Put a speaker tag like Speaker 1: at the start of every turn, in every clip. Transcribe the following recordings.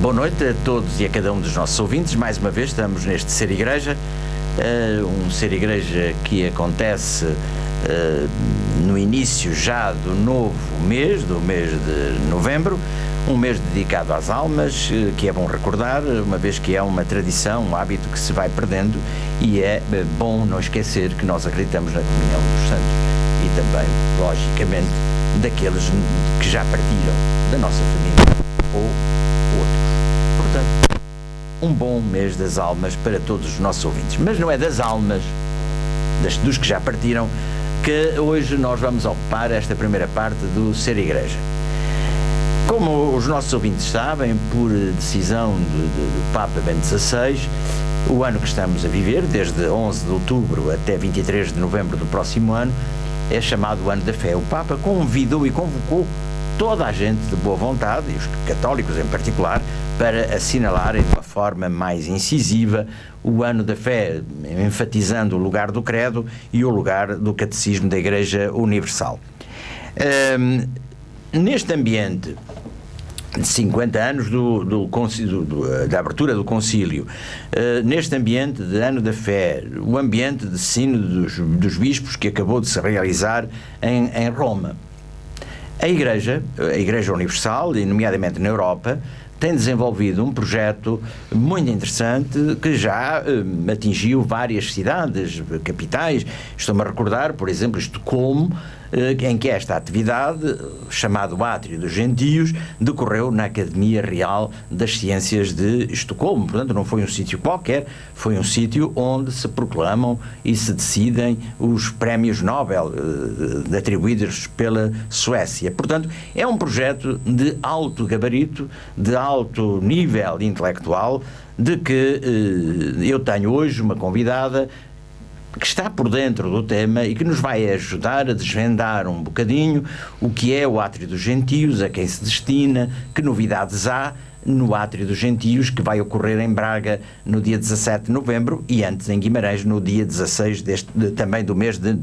Speaker 1: Boa noite a todos e a cada um dos nossos ouvintes. Mais uma vez estamos neste Ser Igreja, um Ser Igreja que acontece no início já do novo mês, do mês de novembro, um mês dedicado às almas, que é bom recordar, uma vez que é uma tradição, um hábito que se vai perdendo, e é bom não esquecer que nós acreditamos na comunhão dos santos e também, logicamente, daqueles que já partiram da nossa família ou outros. Portanto, um bom mês das almas para todos os nossos ouvintes. Mas não é das almas, dos que já partiram, que hoje nós vamos ocupar esta primeira parte do Ser Igreja. Como os nossos ouvintes sabem, por decisão do Papa Bento XVI, o ano que estamos a viver, desde 11 de outubro até 23 de novembro do próximo ano, é chamado o Ano da Fé. O Papa convidou e convocou toda a gente de boa vontade, e os católicos em particular, para assinalarem de uma forma mais incisiva o Ano da Fé, enfatizando o lugar do credo e o lugar do catecismo da Igreja Universal. Neste ambiente de 50 anos da abertura do concílio, neste ambiente de Ano da Fé, o ambiente de sínodo dos bispos que acabou de se realizar em Roma, a Igreja Universal, e nomeadamente na Europa, tem desenvolvido um projeto muito interessante que já atingiu várias cidades, capitais. Estou-me a recordar, por exemplo, Estocolmo, em que esta atividade, chamado Átrio dos Gentios, decorreu na Academia Real das Ciências de Estocolmo. Portanto, não foi um sítio qualquer, foi um sítio onde se proclamam e se decidem os prémios Nobel atribuídos pela Suécia. Portanto, é um projeto de alto gabarito, de alto nível intelectual, de que eu tenho hoje uma convidada que está por dentro do tema e que nos vai ajudar a desvendar um bocadinho o que é o Átrio dos Gentios, a quem se destina, que novidades há no Átrio dos Gentios, que vai ocorrer em Braga no dia 17 de novembro e antes em Guimarães no dia 16 também do mês de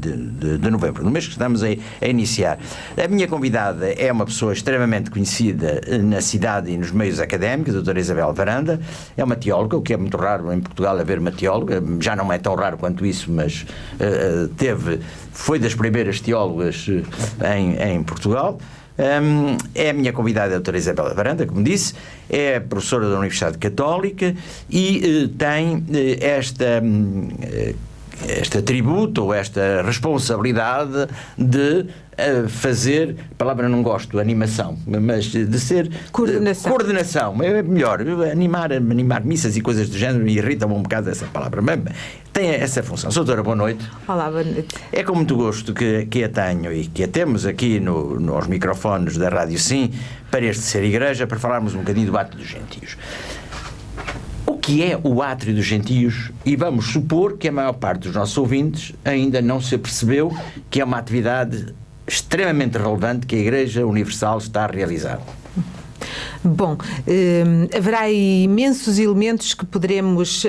Speaker 1: novembro, no mês que estamos a iniciar. A minha convidada é uma pessoa extremamente conhecida na cidade e nos meios académicos, a doutora Isabel Varanda, é uma teóloga, o que é muito raro em Portugal haver uma teóloga, já não é tão raro quanto isso, mas foi das primeiras teólogas em Portugal. É a minha convidada, a doutora Isabel Varanda, como disse, é professora da Universidade Católica e tem este atributo ou esta responsabilidade de fazer, a palavra não gosto, animação, mas de ser coordenação, é melhor, animar missas e coisas do género, me irrita-me um bocado essa palavra, mas tem essa função. Doutora, boa noite.
Speaker 2: Olá, boa noite.
Speaker 1: É com muito gosto que a tenho e que a temos aqui nos microfones da Rádio Sim para este Ser Igreja, para falarmos um bocadinho do Átrio dos Gentios. O que é o Átrio dos Gentios? E vamos supor que a maior parte dos nossos ouvintes ainda não se apercebeu que é uma atividade extremamente relevante que a Igreja Universal está a realizar.
Speaker 2: Bom, haverá imensos elementos que poderemos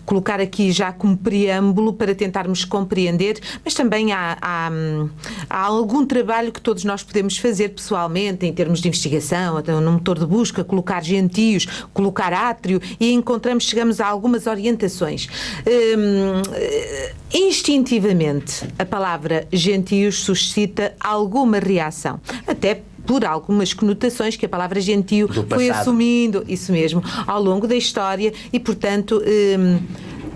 Speaker 2: colocar aqui já como preâmbulo para tentarmos compreender, mas também há algum trabalho que todos nós podemos fazer pessoalmente, em termos de investigação, até no motor de busca, colocar gentios, colocar átrio, e chegamos a algumas orientações. Instintivamente, a palavra gentios suscita alguma reação, até por algumas conotações que a palavra gentio foi assumindo, isso mesmo, ao longo da história, e portanto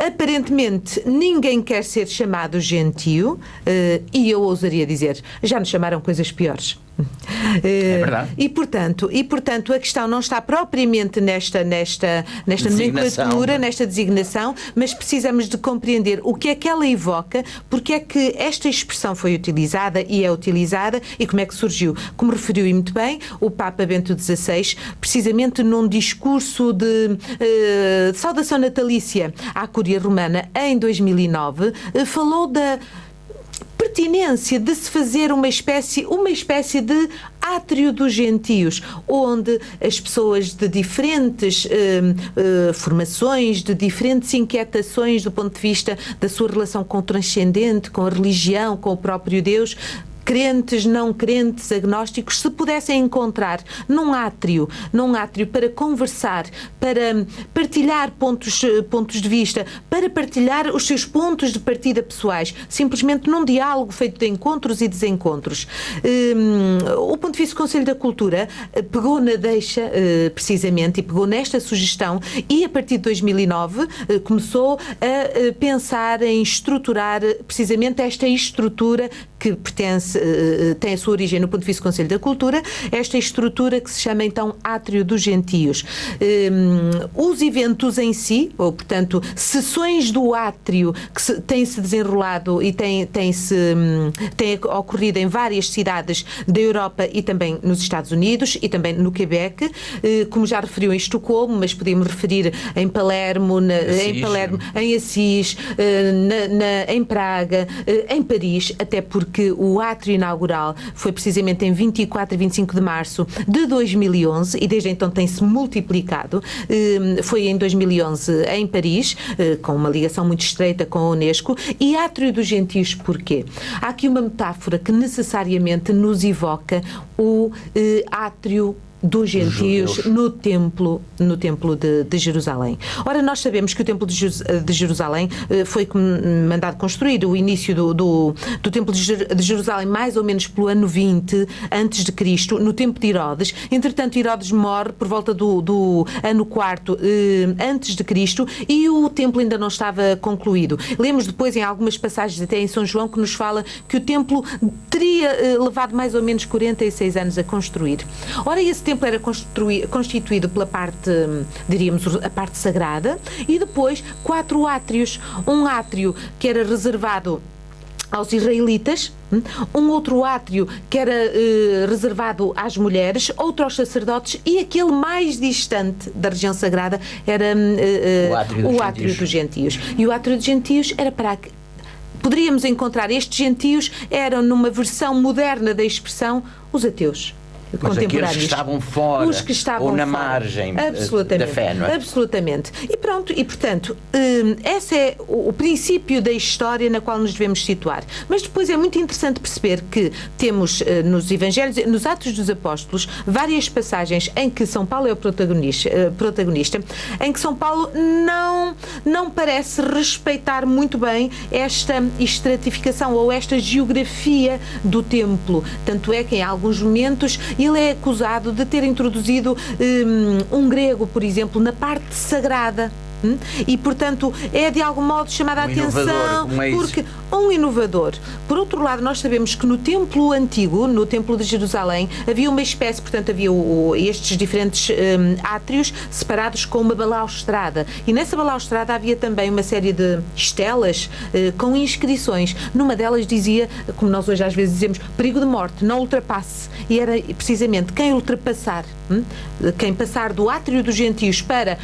Speaker 2: aparentemente ninguém quer ser chamado gentio, e eu ousaria dizer, já nos chamaram coisas piores.
Speaker 1: É verdade.
Speaker 2: E portanto a questão não está propriamente nesta nomenclatura, nesta designação, mas precisamos de compreender o que é que ela evoca, porque é que esta expressão foi utilizada e é utilizada e como é que surgiu. Como referiu muito bem o Papa Bento XVI, precisamente num discurso de saudação natalícia à Cúria Romana em 2009, falou da pertinência de se fazer uma espécie de átrio dos gentios, onde as pessoas de diferentes formações, de diferentes inquietações do ponto de vista da sua relação com o transcendente, com a religião, com o próprio Deus, crentes, não crentes, agnósticos, se pudessem encontrar num átrio para conversar, para partilhar pontos de vista, para partilhar os seus pontos de partida pessoais, simplesmente num diálogo feito de encontros e desencontros. O Pontifício Conselho da Cultura pegou na deixa, precisamente, e pegou nesta sugestão e, a partir de 2009, começou a pensar em estruturar precisamente esta estrutura que tem a sua origem no Pontifício Conselho da Cultura, esta estrutura que se chama então Átrio dos Gentios. Os eventos em si, ou portanto, sessões do átrio que têm-se desenrolado e têm ocorrido em várias cidades da Europa e também nos Estados Unidos e também no Quebec, como já referiu em Estocolmo, mas podemos referir em Palermo, em Assis, em Praga, em Paris, até porque o átrio inaugural foi precisamente em 24 e 25 de março de 2011 e desde então tem-se multiplicado. Foi em 2011 em Paris, com uma ligação muito estreita com a Unesco. E Átrio dos Gentios porquê? Há aqui uma metáfora que necessariamente nos evoca o átrio dos gentios no templo de Jerusalém. Ora, nós sabemos que o templo de Jerusalém foi mandado construir o início do templo de Jerusalém mais ou menos pelo ano 20 antes de Cristo, no tempo de Herodes. Entretanto, Herodes morre por volta do ano 4 antes de Cristo e o templo ainda não estava concluído. Lemos depois em algumas passagens até em São João que nos fala que o templo teria levado mais ou menos 46 anos a construir. Ora, esse templo era constituído pela parte, diríamos, a parte sagrada, e depois 4 átrios. Um átrio que era reservado aos israelitas, um outro átrio que era reservado às mulheres, outro aos sacerdotes, e aquele mais distante da região sagrada era o átrio dos gentios. E o átrio dos gentios era para... Poderíamos encontrar estes gentios, eram numa versão moderna da expressão, os ateus.
Speaker 1: Mas aqueles que estavam fora, os que estavam ou na margem da fé, não é?
Speaker 2: Absolutamente. E pronto, e portanto, esse é o princípio da história na qual nos devemos situar. Mas depois é muito interessante perceber que temos nos Evangelhos, nos Atos dos Apóstolos, várias passagens em que São Paulo é o protagonista, em que São Paulo não parece respeitar muito bem esta estratificação ou esta geografia do templo. Tanto é que em alguns momentos ele é acusado de ter introduzido um grego, por exemplo, na parte sagrada. E, portanto, é de algum modo chamada a atenção porque um inovador. Por outro lado, nós sabemos que no templo antigo, no templo de Jerusalém, havia uma espécie, portanto, havia estes diferentes átrios separados com uma balaustrada. E nessa balaustrada havia também uma série de estelas com inscrições. Numa delas dizia, como nós hoje às vezes dizemos, perigo de morte, não ultrapasse. E era precisamente quem ultrapassar, quem passar do átrio dos gentios para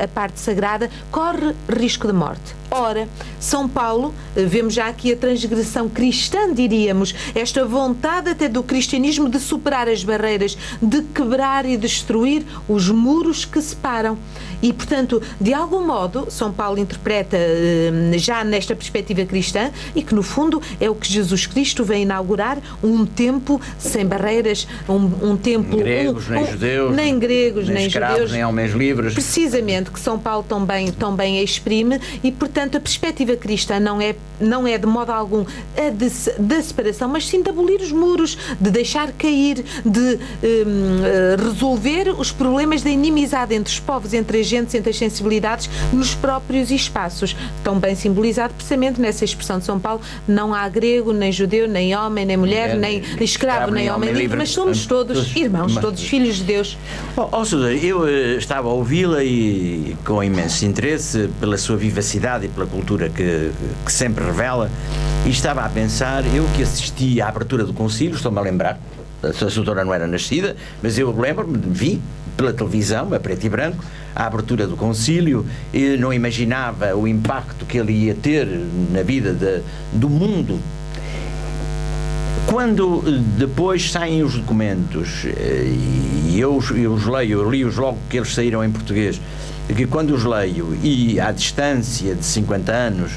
Speaker 2: a parte sagrada, corre risco de morte. Ora, São Paulo, vemos já aqui a transgressão cristã, diríamos, esta vontade até do cristianismo de superar as barreiras, de quebrar e destruir os muros que separam. E, portanto, de algum modo, São Paulo interpreta já nesta perspectiva cristã e que, no fundo, é o que Jesus Cristo vem inaugurar, um templo sem barreiras, um templo...
Speaker 1: Nem gregos, nem escravos,
Speaker 2: judeus,
Speaker 1: nem homens livres.
Speaker 2: Precisamente, que São Paulo tão bem exprime, e, portanto, a perspectiva cristã não é de modo algum a da separação, mas sim de abolir os muros, de deixar cair, de resolver os problemas da inimizade entre os povos, entre as gentes, entre as sensibilidades, nos próprios espaços. Tão bem simbolizado precisamente nessa expressão de São Paulo: não há grego, nem judeu, nem homem, nem mulher, nem escravo, nem homem livre, mas somos todos irmãos, todos filhos de Deus.
Speaker 1: Sousa, eu estava a ouvi-la e com imenso interesse pela sua vivacidade e pela cultura que sempre revela, e estava a pensar, eu que assisti à abertura do concílio, estou-me a lembrar, a sua doutora não era nascida, mas eu lembro-me, vi pela televisão, a preto e branco, a abertura do concílio, e não imaginava o impacto que ele ia ter na vida do mundo. Quando depois saem os documentos, e eu li-os logo que eles saíram em português, que quando os leio, e à distância de 50 anos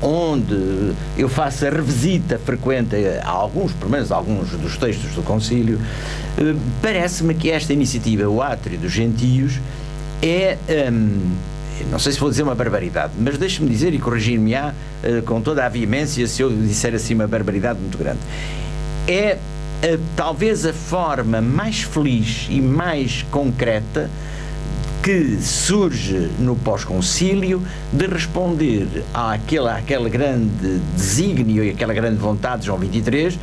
Speaker 1: onde eu faço a revisita frequente a alguns, pelo menos alguns dos textos do concílio, parece-me que esta iniciativa, o Átrio dos Gentios, é, não sei se vou dizer uma barbaridade, mas deixe-me dizer e corrigir-me-á com toda a veemência se eu disser assim uma barbaridade muito grande. É talvez a forma mais feliz e mais concreta que surge no pós-concílio de responder àquele grande desígnio e àquela grande vontade de João XXIII,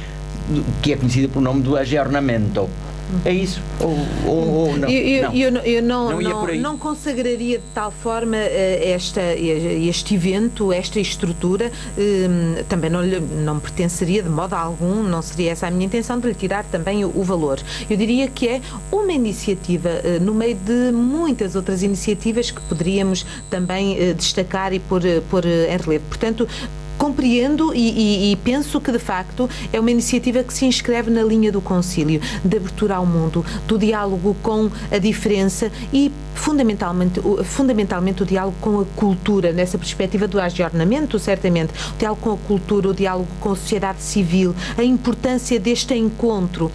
Speaker 1: que é conhecida pelo nome do aggiornamento. É isso? Ou não?
Speaker 2: Eu não consagraria de tal forma este evento, esta estrutura, também não me pertenceria de modo algum, não seria essa a minha intenção, de lhe tirar também o valor. Eu diria que é uma iniciativa no meio de muitas outras iniciativas que poderíamos também destacar e pôr em relevo. Portanto, compreendo e penso que, de facto, é uma iniciativa que se inscreve na linha do concílio, de abertura ao mundo, do diálogo com a diferença e, fundamentalmente o diálogo com a cultura, nessa perspectiva do aggiornamento, certamente, o diálogo com a cultura, o diálogo com a sociedade civil, a importância deste encontro,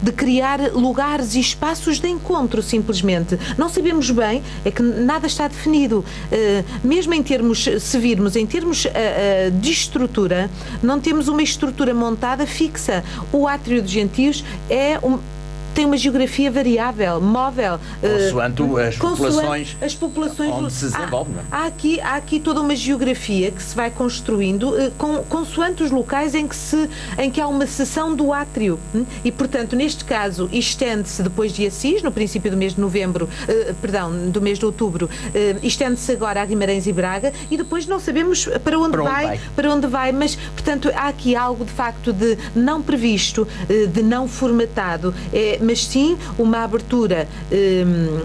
Speaker 2: de criar lugares e espaços de encontro, simplesmente. Não sabemos bem, é que nada está definido. Mesmo em termos, se virmos em termos de estrutura, não temos uma estrutura montada fixa. O Átrio dos Gentios tem uma geografia variável, móvel.
Speaker 1: Consoante as populações onde se desenvolve.
Speaker 2: Há aqui toda uma geografia que se vai construindo consoante os locais em que há uma seção do átrio. E, portanto, neste caso, estende-se depois de Assis, no princípio do mês de novembro, do mês de outubro, estende-se agora a Guimarães e Braga, e depois não sabemos para onde vai, mas, portanto, há aqui algo, de facto, de não previsto, de não formatado, mas sim uma abertura,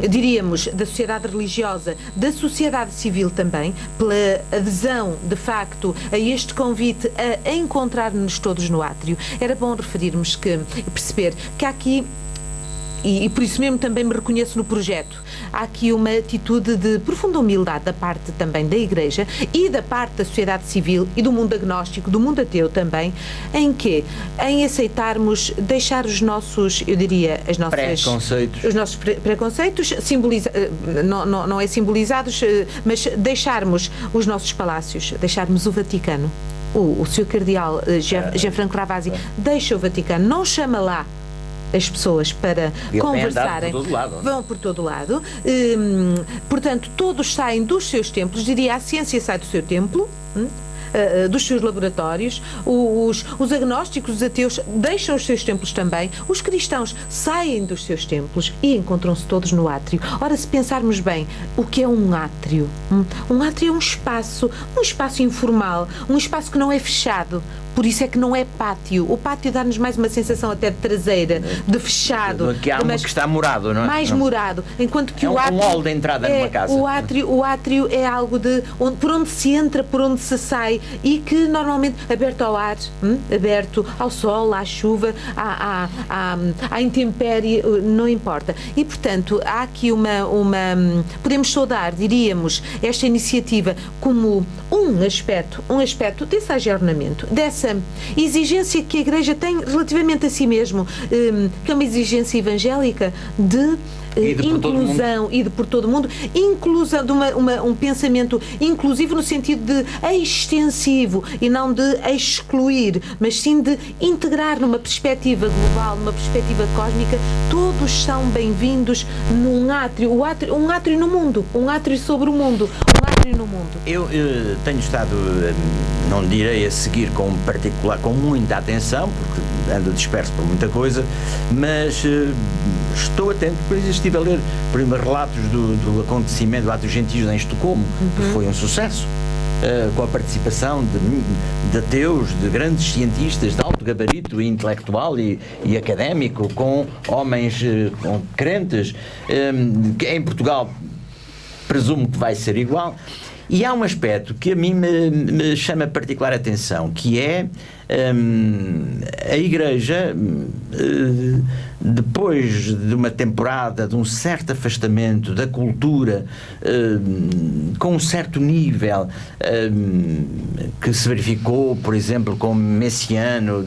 Speaker 2: diríamos, da sociedade religiosa, da sociedade civil também, pela adesão, de facto, a este convite a encontrar-nos todos no átrio. Era bom referirmos perceber que há aqui, e por isso mesmo também me reconheço no projeto, há aqui uma atitude de profunda humildade da parte também da Igreja e da parte da sociedade civil e do mundo agnóstico, do mundo ateu também, em aceitarmos, deixar os nossos, eu diria, os nossos preconceitos, não é simbolizados, mas deixarmos os nossos palácios, deixarmos o Vaticano. O Sr. Cardeal Gianfranco Ravasi deixa o Vaticano, não chama lá as pessoas para conversarem, vão por todo lado. Portanto, todos saem dos seus templos, diria, a ciência sai do seu templo, dos seus laboratórios, os agnósticos, os ateus deixam os seus templos também, os cristãos saem dos seus templos e encontram-se todos no átrio. Ora, se pensarmos bem, o que é um átrio? Um átrio é um espaço informal, um espaço que não é fechado. Por isso é que não é pátio. O pátio dá-nos mais uma sensação até de traseira, de fechado.
Speaker 1: Que há que está morado, não é?
Speaker 2: Mais morado. Enquanto que o átrio...
Speaker 1: um hall de entrada numa casa.
Speaker 2: O átrio é algo por onde se entra, por onde se sai, e que normalmente aberto ao ar, aberto ao sol, à chuva, à intempérie, não importa. E, portanto, há aqui podemos saudar, diríamos, esta iniciativa como um aspecto desse aggiornamento, dessa exigência que a Igreja tem relativamente a si mesmo, que é uma exigência evangélica de inclusão e de por todo o mundo, inclusão de um pensamento inclusivo no sentido de extensivo e não de excluir, mas sim de integrar numa perspectiva global, numa perspectiva cósmica. Todos são bem-vindos num átrio, um átrio no mundo, um átrio sobre o mundo, um átrio no mundo.
Speaker 1: Eu tenho estado, não direi a seguir com muita atenção, porque ando disperso por muita coisa, mas estou atento, por isso estive a ler primeiros relatos do acontecimento do Átrio dos Gentios em Estocolmo, que foi um sucesso, com a participação de ateus, de grandes cientistas de alto gabarito intelectual e académico, com homens, com crentes, que em Portugal presumo que vai ser igual. E há um aspecto que a mim me chama particular atenção, que é a Igreja, depois de uma temporada de um certo afastamento da cultura, com um certo nível que se verificou, por exemplo, com Messiano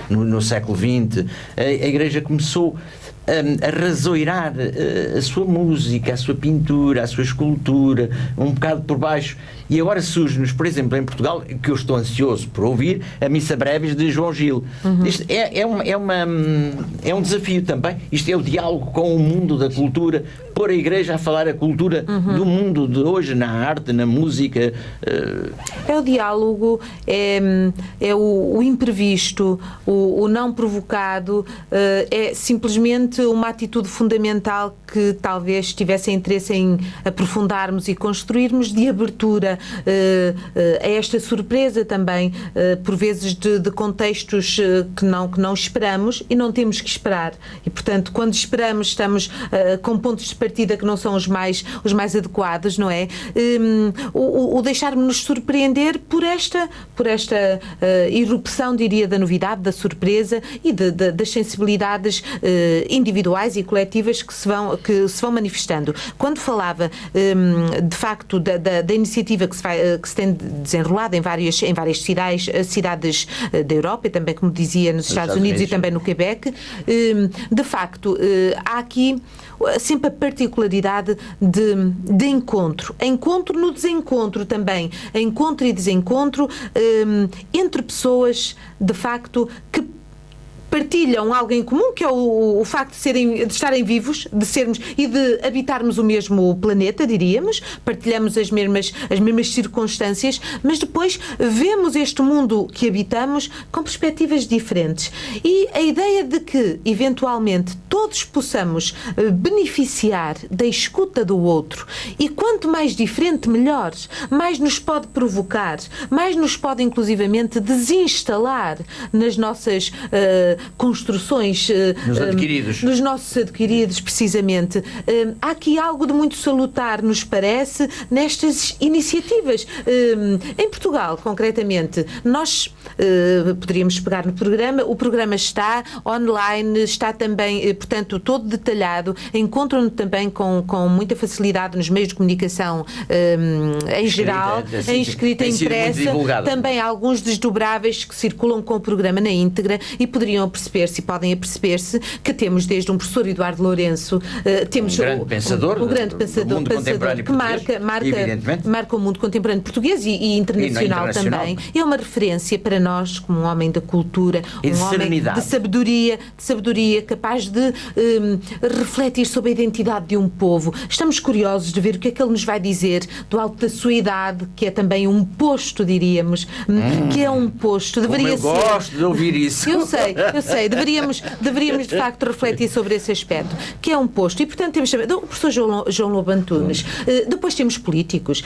Speaker 1: no século XX, a Igreja começou a razoirar a sua música, a sua pintura, a sua escultura, um bocado por baixo. E agora surge-nos, por exemplo, em Portugal, que eu estou ansioso por ouvir, a Missa Brevis de João Gil. Isto é um desafio também. Isto é o diálogo com o mundo da cultura, pôr a Igreja a falar a cultura do mundo de hoje, na arte, na música.
Speaker 2: É o diálogo, é o imprevisto, o não provocado, é simplesmente uma atitude fundamental que talvez tivesse interesse em aprofundarmos e construirmos, de abertura a esta surpresa também, por vezes de contextos que não esperamos e não temos que esperar. E, portanto, quando esperamos, estamos com pontos de partida que não são os mais adequados, não é? O deixar-nos surpreender por esta irrupção, diria, da novidade, da surpresa e das sensibilidades individuais e coletivas que se vão manifestando. Quando falava, de facto, da iniciativa que se tem desenrolado em várias cidades da Europa, e também, como dizia, nos Estados Unidos e também no Quebec, de facto, há aqui sempre a particularidade de encontro no desencontro também, encontro e desencontro entre pessoas, de facto, que partilham algo em comum, que é o facto de estarem vivos, de sermos e de habitarmos o mesmo planeta, diríamos, partilhamos as mesmas circunstâncias, mas depois vemos este mundo que habitamos com perspectivas diferentes. E a ideia de que, eventualmente, todos possamos beneficiar da escuta do outro, e quanto mais diferente, melhor, mais nos pode provocar, mais nos pode, inclusivamente, desinstalar nas nossas construções, nos nossos adquiridos, precisamente. Há aqui algo de muito salutar, nos parece, nestas iniciativas. Em Portugal, concretamente, nós poderíamos pegar no programa, o programa está online, está também, portanto, todo detalhado, encontram-no também com muita facilidade nos meios de comunicação em geral, em escrita, impressa, também alguns desdobráveis que circulam com o programa na íntegra, e poderiam podem aperceber-se que temos desde um professor Eduardo Lourenço, temos
Speaker 1: um grande pensador,
Speaker 2: do mundo contemporâneo que marca o mundo contemporâneo português e internacional também. É uma referência para nós como um homem da cultura, um homem de sabedoria, capaz de refletir sobre a identidade de um povo. Estamos curiosos de ver o que é que ele nos vai dizer do alto da sua idade, que é também um posto, diríamos, que é um posto.
Speaker 1: Deveria ser. Gosto de ouvir isso.
Speaker 2: Eu sei. Deveríamos de facto refletir sobre esse aspecto, que é um posto. E, portanto, temos também o professor João Lobo Antunes. Depois temos políticos,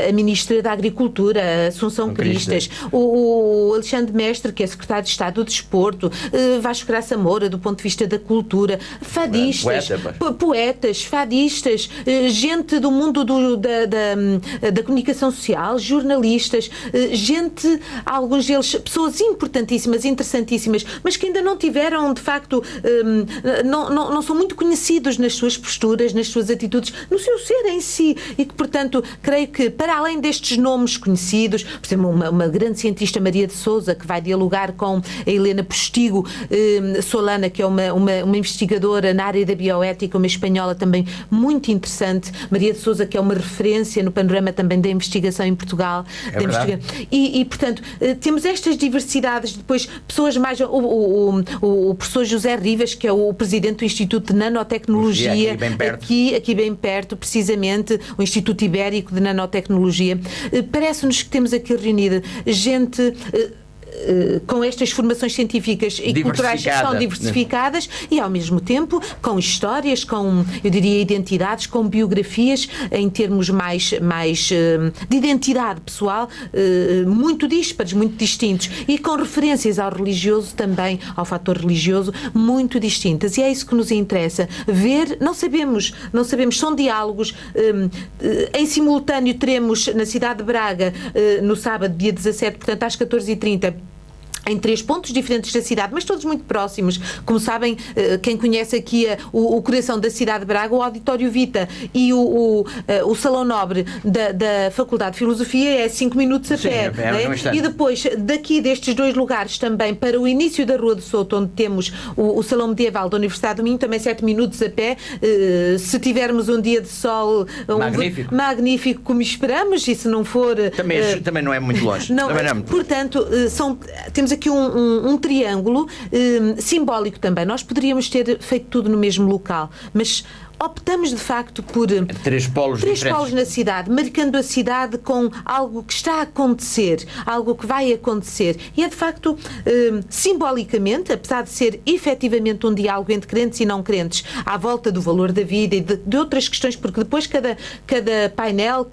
Speaker 2: a Ministra da Agricultura, a Assunção Cristas, o Alexandre Mestre, que é Secretário de Estado do Desporto, Vasco Graça Moura, do ponto de vista da cultura, fadistas, poetas, fadistas, gente do mundo da comunicação social, jornalistas, gente, alguns deles, pessoas importantíssimas, interessantíssimas, mas que ainda não tiveram, de facto, não são muito conhecidos nas suas posturas, nas suas atitudes, no seu ser em si, e que, portanto, creio que, para além destes nomes conhecidos, por exemplo, uma grande cientista, Maria de Sousa, que vai dialogar com a Helena Postigo Solana, que é uma investigadora na área da bioética, uma espanhola também muito interessante, Maria de Sousa, que é uma referência no panorama também da investigação em Portugal. E, portanto, temos estas diversidades, depois pessoas mais... O professor José Rivas, que é o presidente do Instituto de Nanotecnologia, aqui bem perto, precisamente, o Instituto Ibérico de Nanotecnologia. Parece-nos que temos aqui reunida gente com estas formações científicas e culturais que são diversificadas e, ao mesmo tempo, com histórias, com, eu diria, identidades, com biografias em termos mais de identidade pessoal, muito díspares, muito distintos, e com referências ao religioso também, ao fator religioso, muito distintas. E é isso que nos interessa. Ver, não sabemos, são diálogos. Em simultâneo teremos na cidade de Braga, no sábado, dia 17, portanto às 14h30, em 3 pontos diferentes da cidade, mas todos muito próximos. Como sabem, quem conhece aqui o coração da cidade de Braga, o Auditório Vita e o Salão Nobre da Faculdade de Filosofia é 5 minutos a pé. E depois, daqui destes 2 lugares também, para o início da Rua do Souto, onde temos o Salão Medieval da Universidade do Minho, também 7 minutos a pé. Se tivermos um dia de sol magnífico como esperamos, e se não for...
Speaker 1: Também não é muito longe.
Speaker 2: Portanto, temos aqui um triângulo simbólico também. Nós poderíamos ter feito tudo no mesmo local, mas optamos de facto por
Speaker 1: 3 polos
Speaker 2: na cidade, marcando a cidade com algo que está a acontecer, algo que vai acontecer. E é de facto, simbolicamente, apesar de ser efetivamente um diálogo entre crentes e não crentes, à volta do valor da vida e de outras questões, porque depois cada painel,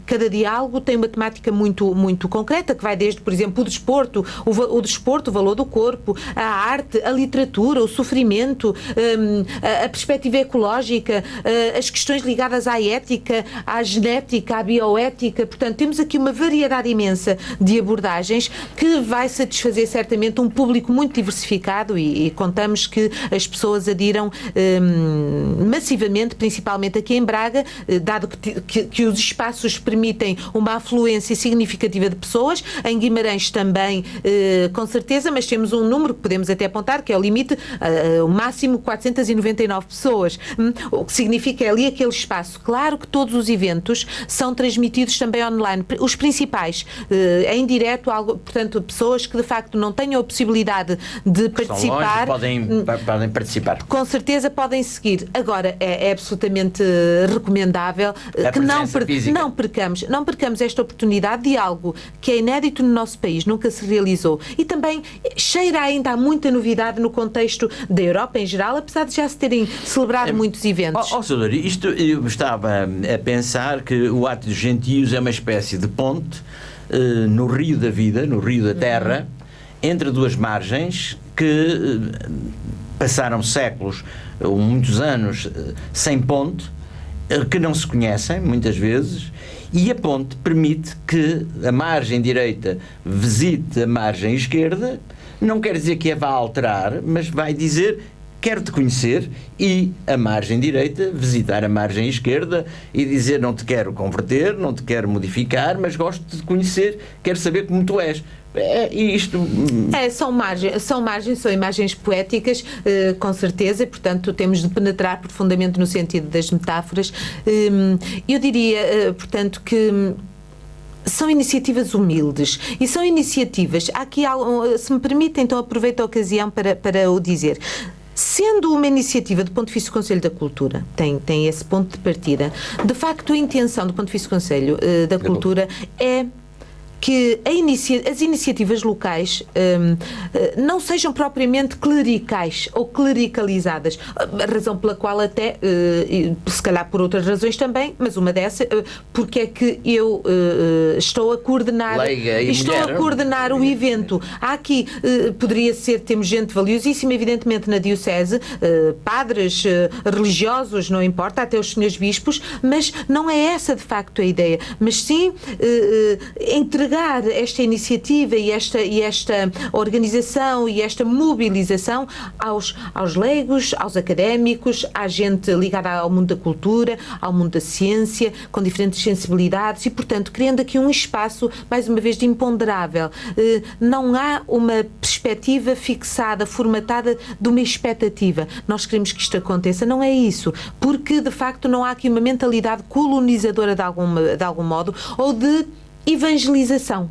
Speaker 2: cada diálogo tem uma temática muito, muito concreta, que vai desde, por exemplo, o desporto, o valor do corpo, a arte, a literatura, o sofrimento, a perspectiva ecológica, as questões ligadas à ética, à genética, à bioética. Portanto, temos aqui uma variedade imensa de abordagens que vai satisfazer certamente um público muito diversificado e contamos que as pessoas adiram massivamente, principalmente aqui em Braga, dado que os espaços permitem uma afluência significativa de pessoas. Em Guimarães também, com certeza, mas temos um número que podemos até apontar, que é o limite, o máximo 499 pessoas. O que significa ali aquele espaço. Claro que todos os eventos são transmitidos também online, os principais, em direto, portanto, pessoas que de facto não tenham a possibilidade de participar.
Speaker 1: Podem participar.
Speaker 2: Com certeza podem seguir. Agora, é absolutamente recomendável que não percamos esta oportunidade de algo que é inédito no nosso país, nunca se realizou. E também cheira ainda a muita novidade no contexto da Europa em geral, apesar de já se terem celebrado muitos eventos.
Speaker 1: Salvador, isto eu estava a pensar que o ato dos gentios é uma espécie de ponte no rio da vida, no rio da terra, entre 2 margens que passaram séculos, ou muitos anos, sem ponte, que não se conhecem, muitas vezes, e a ponte permite que a margem direita visite a margem esquerda. Não quer dizer que a vá alterar, mas vai dizer: quero-te conhecer, e a margem direita visitar a margem esquerda e dizer: não te quero converter, não te quero modificar, mas gosto de te conhecer, quero saber como tu és.
Speaker 2: São imagens poéticas, com certeza, portanto temos de penetrar profundamente no sentido das metáforas. Eu diria, portanto, que são iniciativas humildes e são iniciativas, aqui, se me permite, então aproveito a ocasião para o dizer. Sendo uma iniciativa do ponto de vista do Conselho da Cultura, tem esse ponto de partida, de facto a intenção do ponto de vista do Conselho da Cultura é que as iniciativas locais não sejam propriamente clericais ou clericalizadas, a razão pela qual até, se calhar por outras razões também, mas uma dessas, porque é que eu estou a coordenar o evento. Há aqui, poderia ser, temos gente valiosíssima, evidentemente, na Diocese, padres, religiosos, não importa, até os senhores bispos, mas não é essa de facto a ideia, mas sim entregar esta iniciativa e esta organização e esta mobilização aos leigos, aos académicos, à gente ligada ao mundo da cultura, ao mundo da ciência, com diferentes sensibilidades e, portanto, criando aqui um espaço, mais uma vez, de imponderável. Não há uma perspectiva fixada, formatada de uma expectativa. Nós queremos que isto aconteça. Não é isso. Porque, de facto, não há aqui uma mentalidade colonizadora de algum modo ou de evangelização.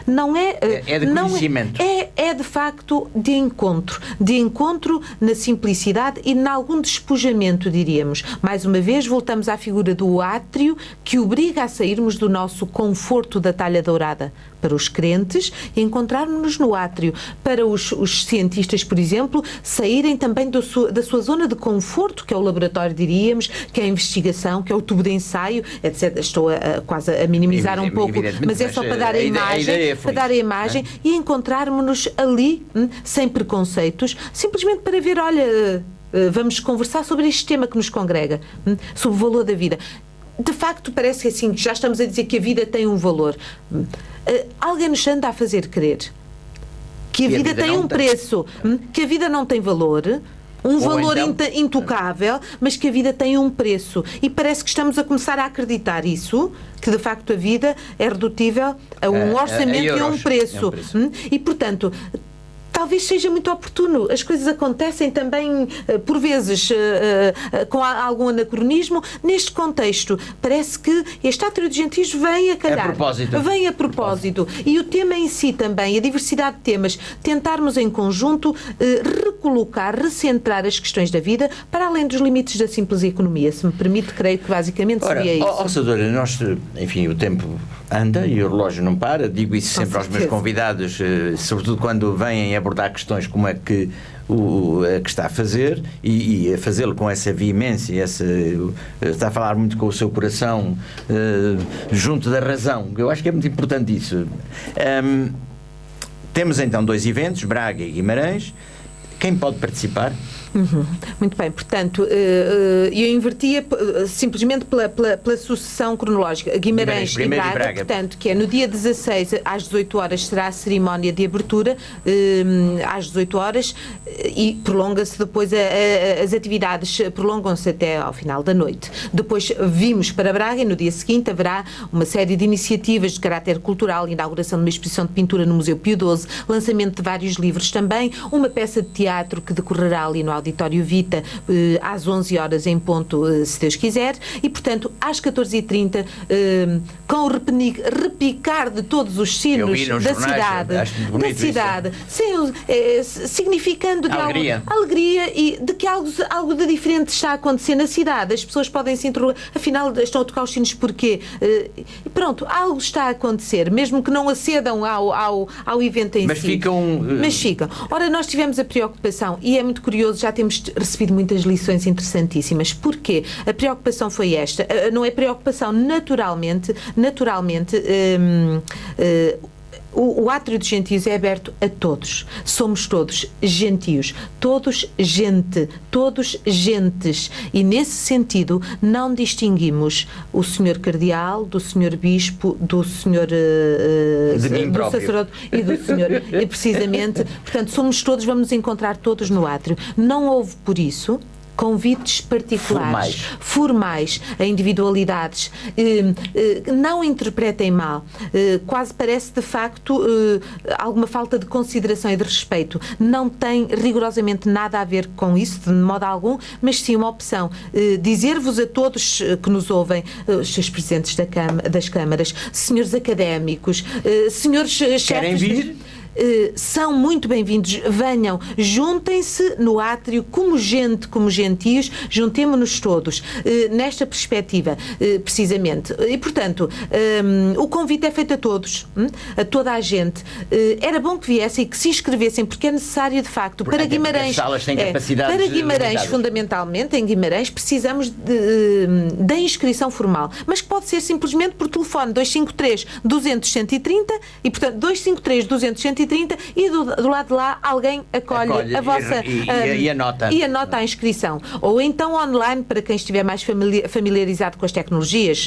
Speaker 2: Não é...
Speaker 1: É de conhecimento.
Speaker 2: É de facto de encontro na simplicidade e em algum despojamento, diríamos. Mais uma vez, voltamos à figura do átrio que obriga a sairmos do nosso conforto da talha dourada para os crentes e encontrarmos-nos no átrio. Para os cientistas, por exemplo, saírem também da sua zona de conforto, que é o laboratório, diríamos, que é a investigação, que é o tubo de ensaio, etc. Estou quase a minimizar um pouco, mas é só para dar a imagem, e encontrarmos-nos ali, sem preconceitos, simplesmente para ver, olha, vamos conversar sobre este tema que nos congrega, sobre o valor da vida. De facto, parece que assim, já estamos a dizer que a vida tem um valor. Alguém nos anda a fazer crer que a vida tem um preço, que a vida não tem valor, valor então intocável, mas que a vida tem um preço. E parece que estamos a começar a acreditar isso, que de facto a vida é redutível a um orçamento e a um preço. E, portanto, talvez seja muito oportuno. As coisas acontecem também, por vezes, com algum anacronismo. Neste contexto, parece que este átrio de gentios vem a calhar. Vem a propósito. E o tema em si também, a diversidade de temas, tentarmos em conjunto recolocar, recentrar as questões da vida para além dos limites da simples economia. Se me permite, creio que basicamente seria isso.
Speaker 1: Sadora, nós, enfim, o tempo anda e o relógio não para. Digo isso sempre aos meus convidados, sobretudo quando vêm abordar questões como é que está a fazer e a fazê-lo com essa veemência, está a falar muito com o seu coração junto da razão. Eu acho que é muito importante isso. Temos então 2 eventos, Braga e Guimarães. Quem pode participar?
Speaker 2: Muito bem, portanto, eu invertia simplesmente pela sucessão cronológica. Guimarães e Braga, portanto, que é no dia 16 às 18 horas será a cerimónia de abertura, às 18 horas, e prolonga-se depois, as atividades prolongam-se até ao final da noite. Depois vimos para Braga e no dia seguinte haverá uma série de iniciativas de caráter cultural, inauguração de uma exposição de pintura no Museu Pio XII, lançamento de vários livros também, uma peça de teatro que decorrerá ali no Auditório Vita às 11 horas em ponto, se Deus quiser, e portanto às 14h30 com o repicar de todos os sinos da cidade, significando de alegria e de que algo de diferente está a acontecer na cidade. As pessoas podem se interrogar, afinal estão a tocar os sinos porquê? Pronto, algo está a acontecer, mesmo que não acedam ao evento em si. Mas ficam. Ora, nós tivemos a preocupação, e é muito curioso, já temos recebido muitas lições interessantíssimas. Porquê? A preocupação foi esta. Não é preocupação, naturalmente, o átrio de gentios é aberto a todos. Somos todos gentios, todos gente, todos gentes. E nesse sentido não distinguimos o senhor cardeal do senhor bispo, do senhor do sacerdote e do senhor. E precisamente, portanto, somos todos, vamos nos encontrar todos no átrio. Não houve por isso convites particulares, formais, a individualidades. Não interpretem mal. Quase parece, de facto, alguma falta de consideração e de respeito. Não tem rigorosamente nada a ver com isso, de modo algum, mas sim uma opção. Dizer-vos a todos que nos ouvem, os seus presidentes das câmaras, senhores académicos, senhores chefes...
Speaker 1: Querem vir?
Speaker 2: São muito bem-vindos, venham, juntem-se no átrio como gente, como gentios, juntemo-nos todos nesta perspectiva, precisamente. E, portanto, o convite é feito a todos, a toda a gente. Era bom que viessem e que se inscrevessem, porque é necessário, de facto, para Guimarães.
Speaker 1: As salas têm capacidades
Speaker 2: para Guimarães,
Speaker 1: limitadas.
Speaker 2: Fundamentalmente, em Guimarães, precisamos da inscrição formal, mas que pode ser simplesmente por telefone 253-200-130 e, portanto, 253-200-130 e do lado de lá alguém acolhe a vossa...
Speaker 1: E anota.
Speaker 2: E anota a inscrição. Ou então online, para quem estiver mais familiarizado com as tecnologias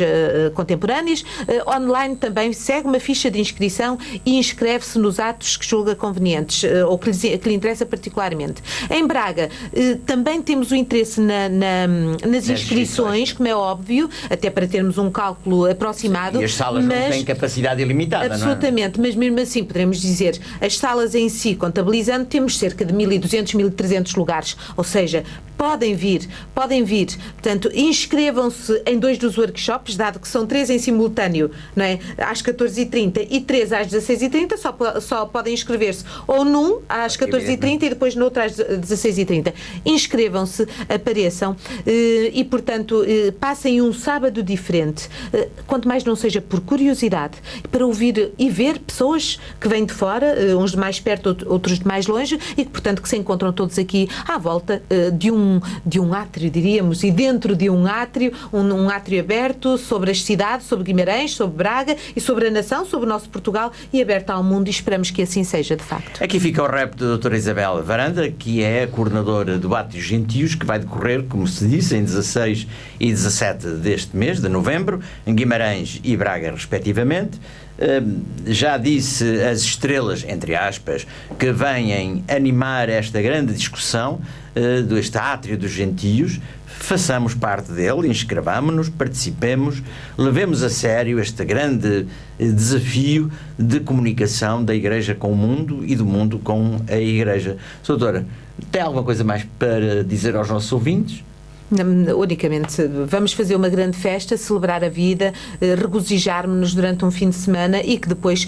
Speaker 2: contemporâneas, online também segue uma ficha de inscrição e inscreve-se nos atos que julga convenientes ou que lhe interessa particularmente. Em Braga também temos o interesse nas inscrições, como é óbvio, até para termos um cálculo aproximado.
Speaker 1: E as salas não têm capacidade ilimitada,
Speaker 2: absolutamente, não é? Mas mesmo assim poderemos dizer, as salas em si, contabilizando, temos cerca de 1.200, 1.300 lugares, ou seja, podem vir. Portanto, inscrevam-se em 2 dos workshops, dado que são 3 em simultâneo, não é? Às 14h30 e 3 às 16h30, só podem inscrever-se ou num às 14h30 e depois no outro às 16h30. Inscrevam-se, apareçam e, portanto, passem um sábado diferente, quanto mais não seja por curiosidade, para ouvir e ver pessoas que vêm de fora, uns de mais perto, outros de mais longe, e que, portanto, que se encontram todos aqui à volta de um átrio, diríamos, e dentro de um átrio aberto sobre as cidades, sobre Guimarães, sobre Braga e sobre a nação, sobre o nosso Portugal, e aberto ao mundo, e esperamos que assim seja, de facto.
Speaker 1: Aqui fica o rap da doutora Isabel Varanda, que é a coordenadora do Átrios Gentios, que vai decorrer, como se disse, em 16 e 17 deste mês, de novembro, em Guimarães e Braga, respectivamente. Já disse as estrelas, entre aspas, que vêm animar esta grande discussão deste átrio dos gentios. Façamos parte dele, inscrevamo-nos, participemos, levemos a sério este grande desafio de comunicação da Igreja com o mundo e do mundo com a Igreja. Doutora, tem alguma coisa mais para dizer aos nossos ouvintes?
Speaker 2: Unicamente, vamos fazer uma grande festa, celebrar a vida, regozijar-nos durante um fim de semana, e que depois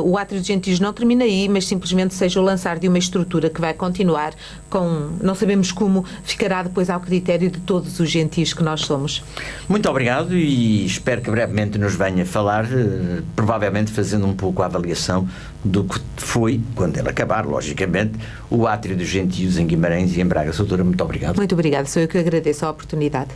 Speaker 2: o Átrio dos Gentios não termina aí, mas simplesmente seja o lançar de uma estrutura que vai continuar com, não sabemos como, ficará depois ao critério de todos os gentios que nós somos.
Speaker 1: Muito obrigado, e espero que brevemente nos venha falar, provavelmente fazendo um pouco a avaliação do que foi, quando ele acabar, logicamente, o Átrio dos Gentios em Guimarães e em Braga. Doutora, muito obrigado.
Speaker 2: Muito obrigada, sou eu que agradeço a oportunidade.